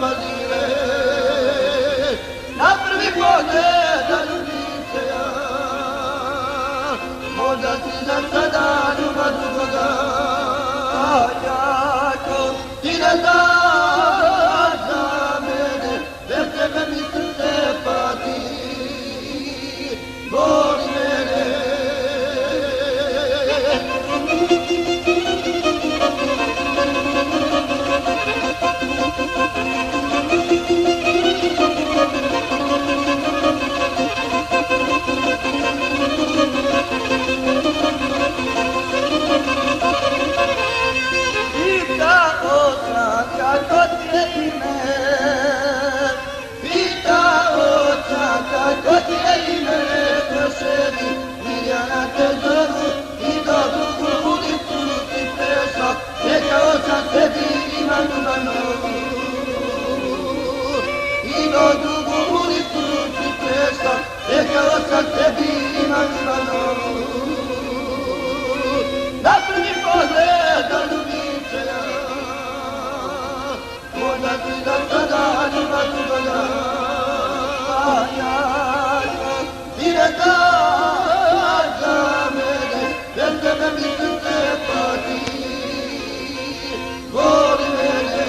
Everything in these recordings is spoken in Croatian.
fazile, na prvi pogled da ljubim se ja, možda si za sada ljubav drugoga, a jako ti ne znaš za mene, bez tebe mi srce pati, boli mene. Kako ti je ime prosedi, Mirjana te zovu i do drugu ulicu ti prešla, rekao sam tebi imam ljubav novu. I do drugu ulicu ti prešla, rekao sam tebi imam ljubav novu. Na prvi pogled da ljubim se ja, možda ti za sada ljubav drugoga. Ti ne znaš za mene, bez tebe mi srce pati, voli mene.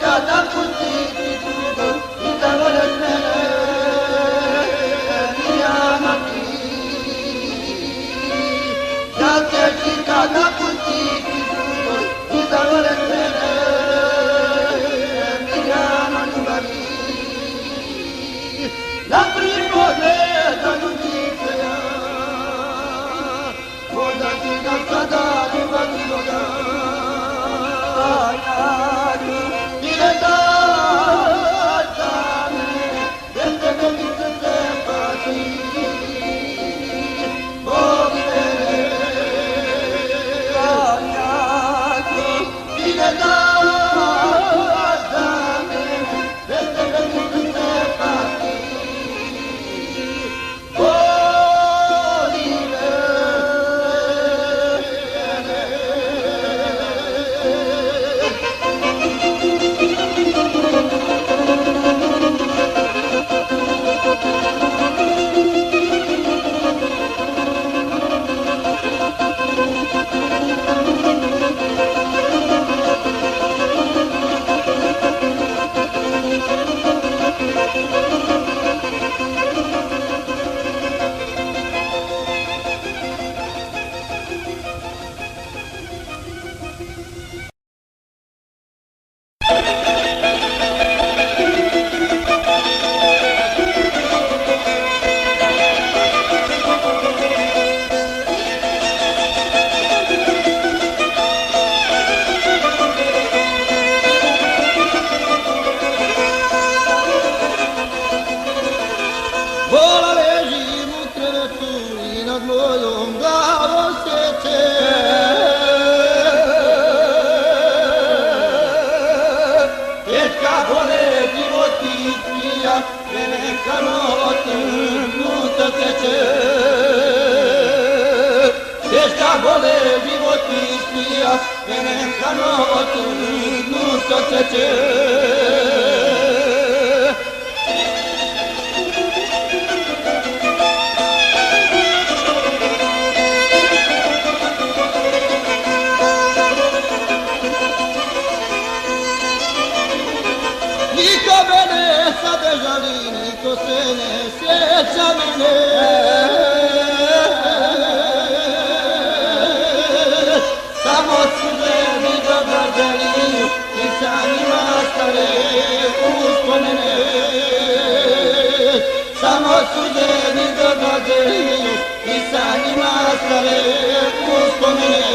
Kada pustiti drugo i da voleš mene, Mirjana ti. Da ćeš i kada pustiti drugo i da voleš mene, Mirjana ljubavi. Na prvi pogled da ljubim se ja, možda ti ga sada ljubav drugoga. Ti ne znaš za mene, bez tebe mi srce pati, voli mene. Ti ne znaš za mene, bez tebe mi srce pati, voli mene. Vola ležim u krevetu i nad mojom glavom sjeće. Teška bole život ispija, neka noć trgnuta teče. Teška bole život ispija, neka noć trgnuta teče. Niko mene sad ne žali, niko se ne sjeća mene. Samo suze mi događaju i sa njima stare uspomene. Samo suze mi događaju i sa njima stare uspomene.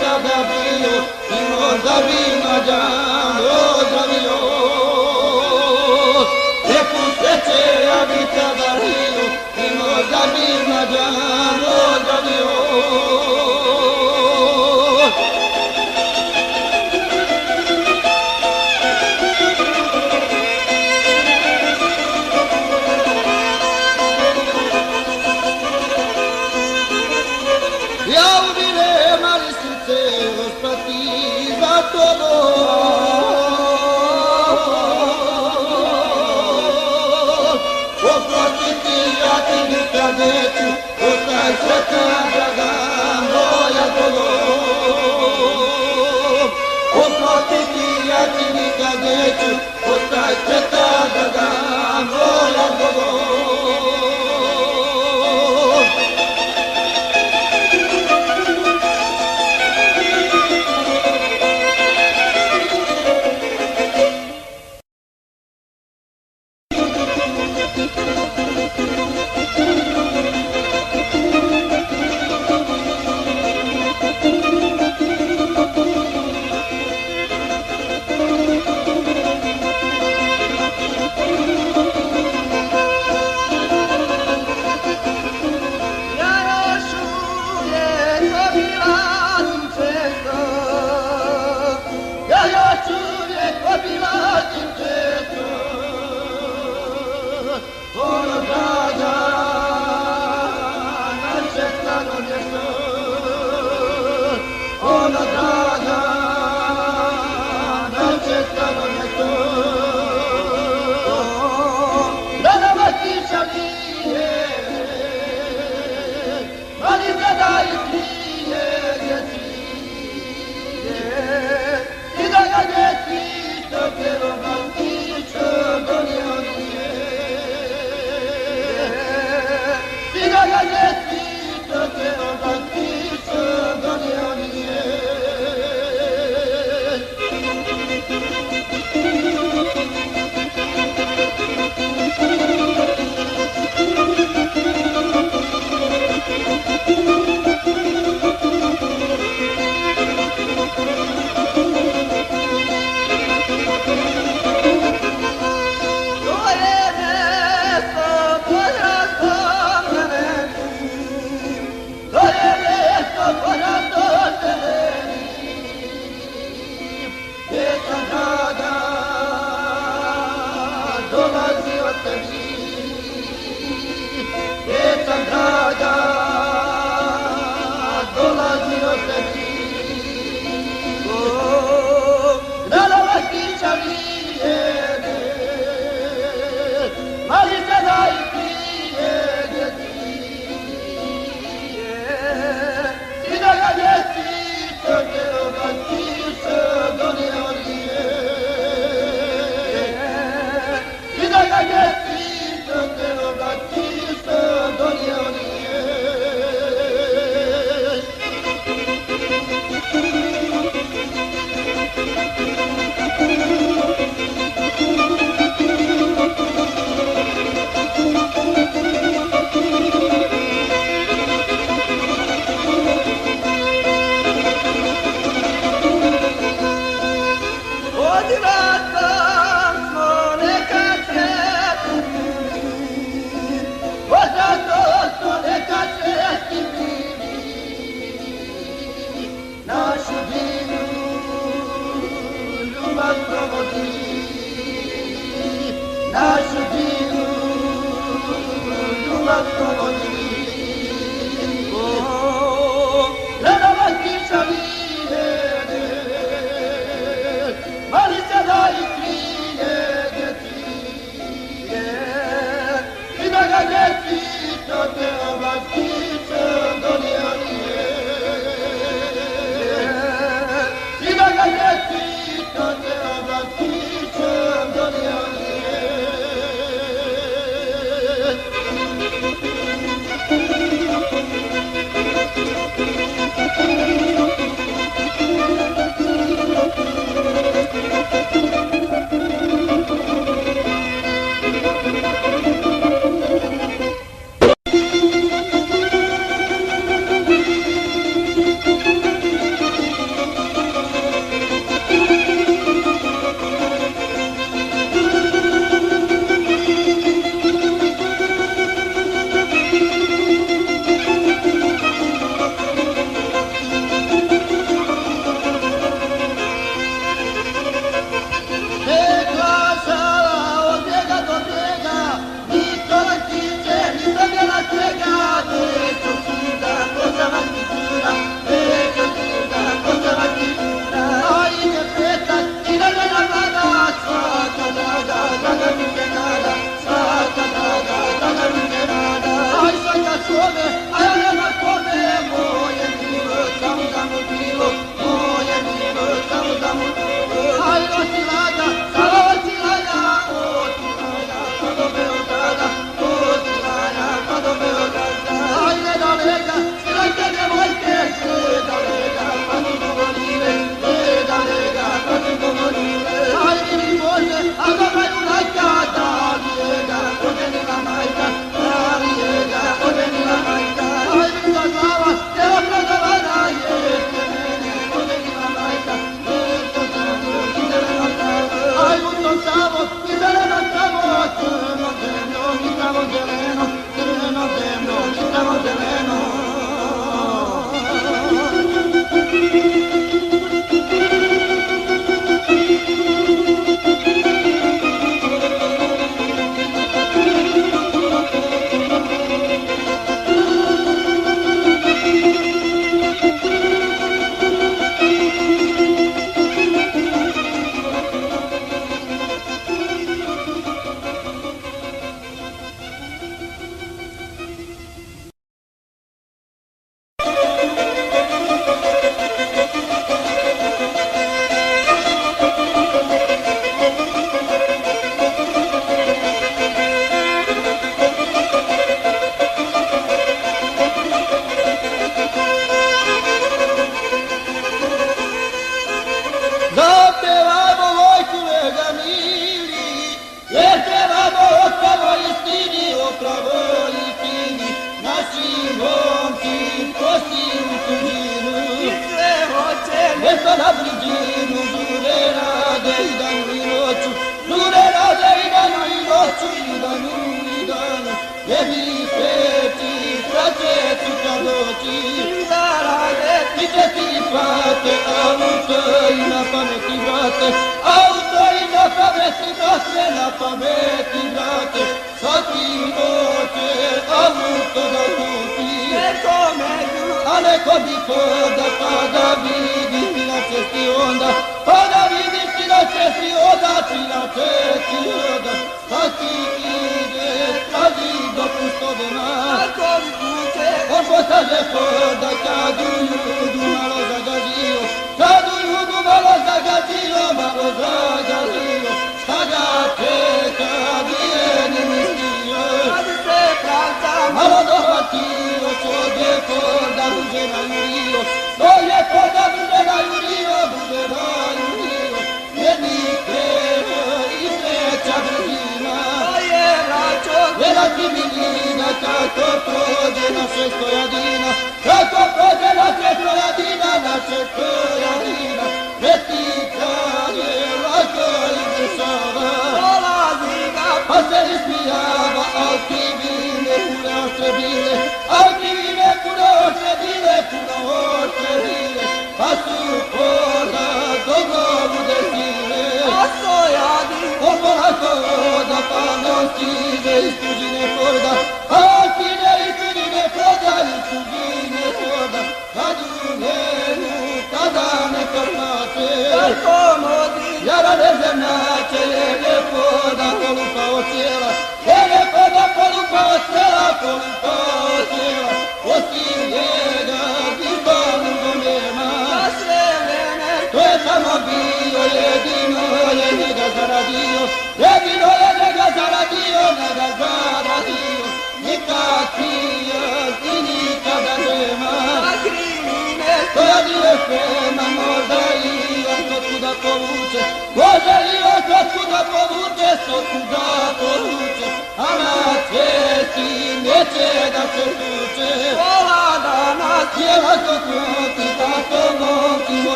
tada bio i možda bi Mađan ozdravio. Neku sreće ja bi tada bio i možda bi Mađan ozdravio. Oprostiti ja ti nikad neću, ostaj sretna draga moja Bogom. Oprostiti ja ti nikad neću, ostaj sretna draga moja Bogom.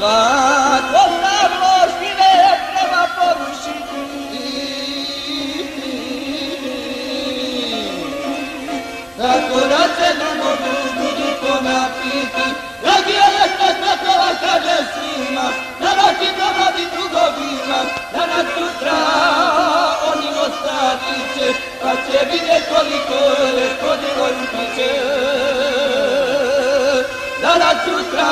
Svatko sabloštive prema porušiti, tako da se ne mogu ljudi ponapiti. Dragi Aleksa Svetova kaže svima, da noći domlavi drugovima, da nas sutra oni ostavit će, pa će vidjet koliko je škodilo im piće. Da nas sutra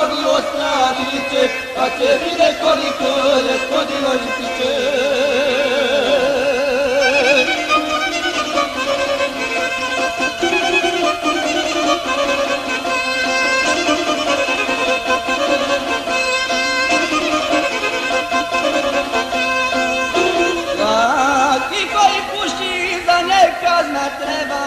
oni ostavit će, pa će vidjet koliko je škodilo im piće. Kazna treba,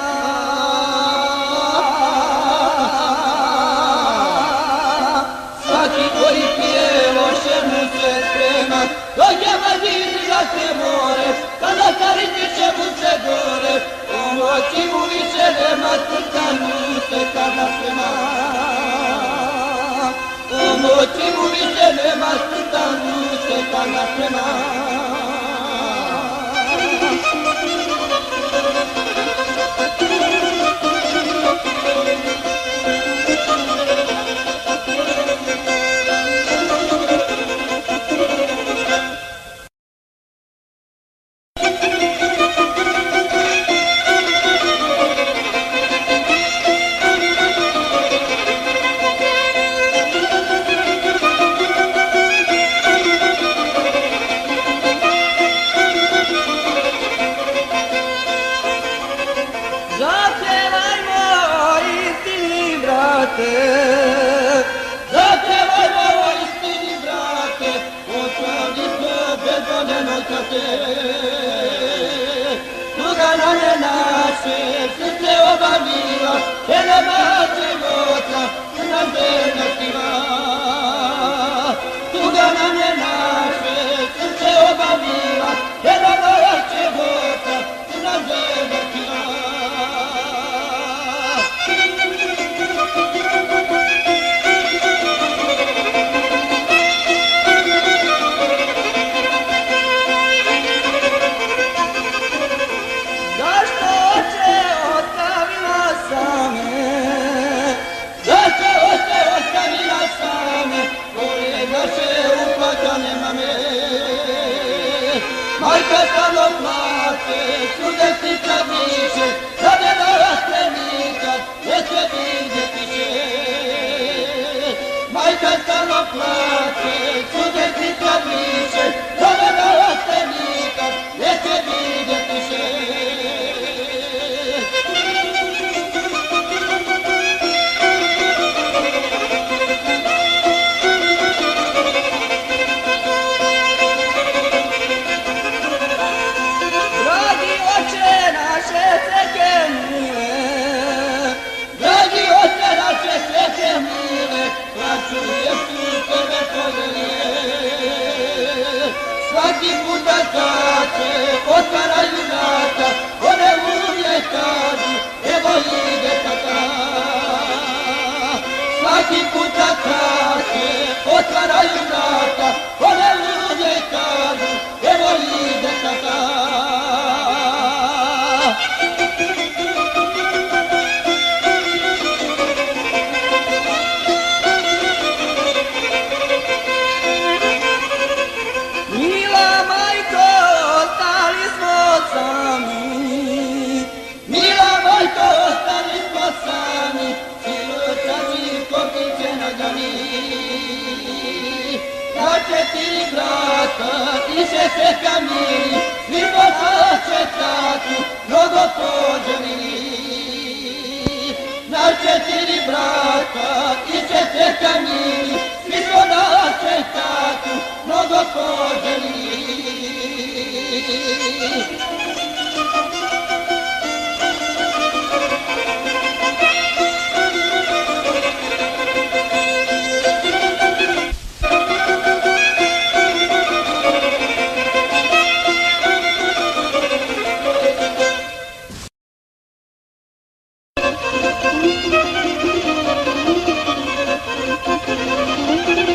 svaki koji pije loše mu se sprema, dok je mladin za se more, kada stariti će mu se gore, pomoći mu više nema, crta mu se kada sprema. Pomoći mu više nema, crta mu se kada sprema. Zapjevajmo o istini, brate, osvadimo bezvoljeno sate. Tuga nam je naše srce obavila, te nema života, nam zemlja stiva. Tuga nam je naše srce obavila, te nema života, nam zemlja stiva. Majka stalno plače, sudesnica više, da ne naraste nikad, neće vidjet više. Majka stalno plače, sudesnica više, da ne naraste nikad, neće vidjet više. Svaki puta kad se otvaraju vrata, one uvijek kažu, evo ide tata. Svaki puta kad se otvaraju vrata, one uvijek kažu, evo ide tata. Četiri brata iše se kamili, svi poslače tatu, mnogo pođeni. Na četiri brata iše se kamili, svi poslače tatu, mnogo pođeni. Thank you.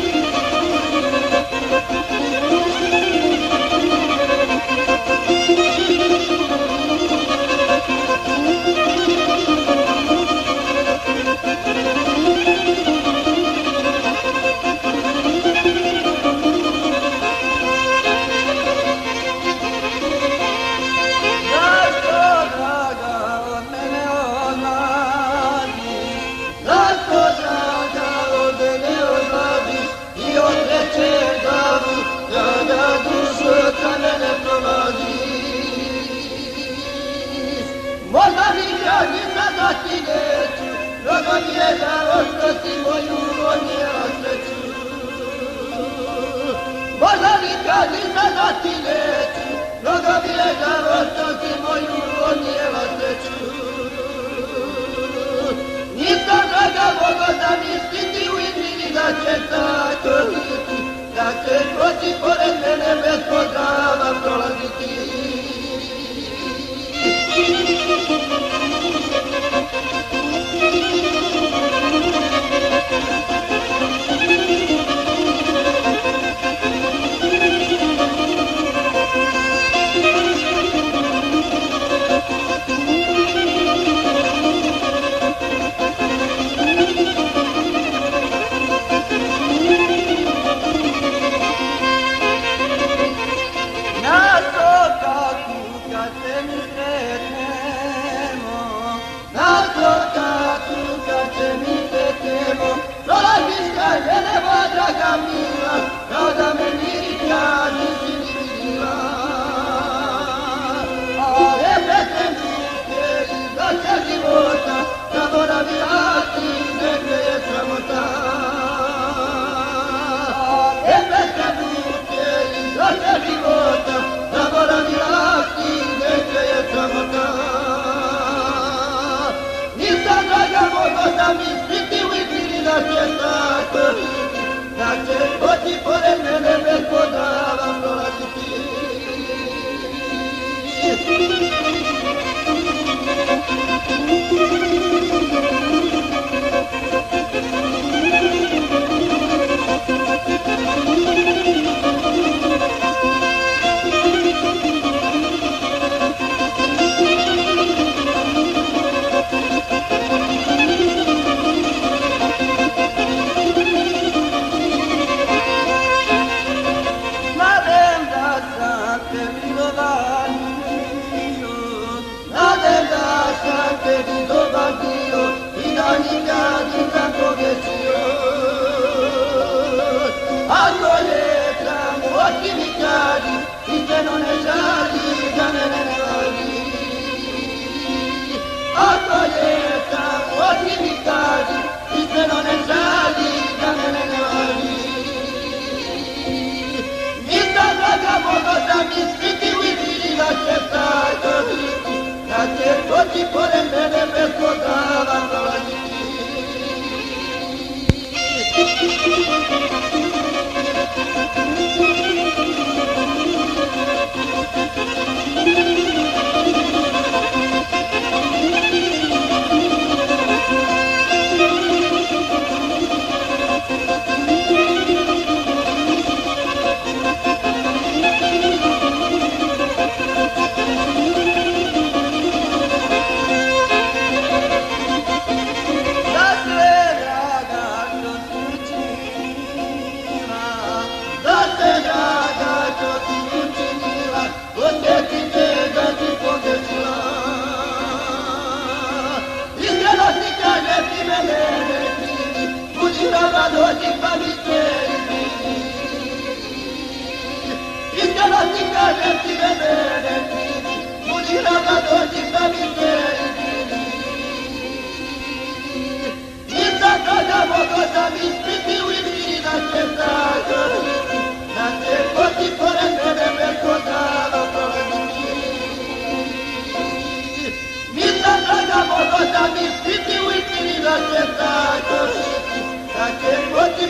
mi je žao što si moju odnijela sreću. Možda nikad i sada ti neću, mnogo mi je žao što si moju odnijela sreću. Nisam draga mogo zamisliti u istini da će tako biti, da će proći pored mene bez pozdrava prolaziti.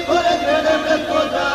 Pored mene bez pozdrava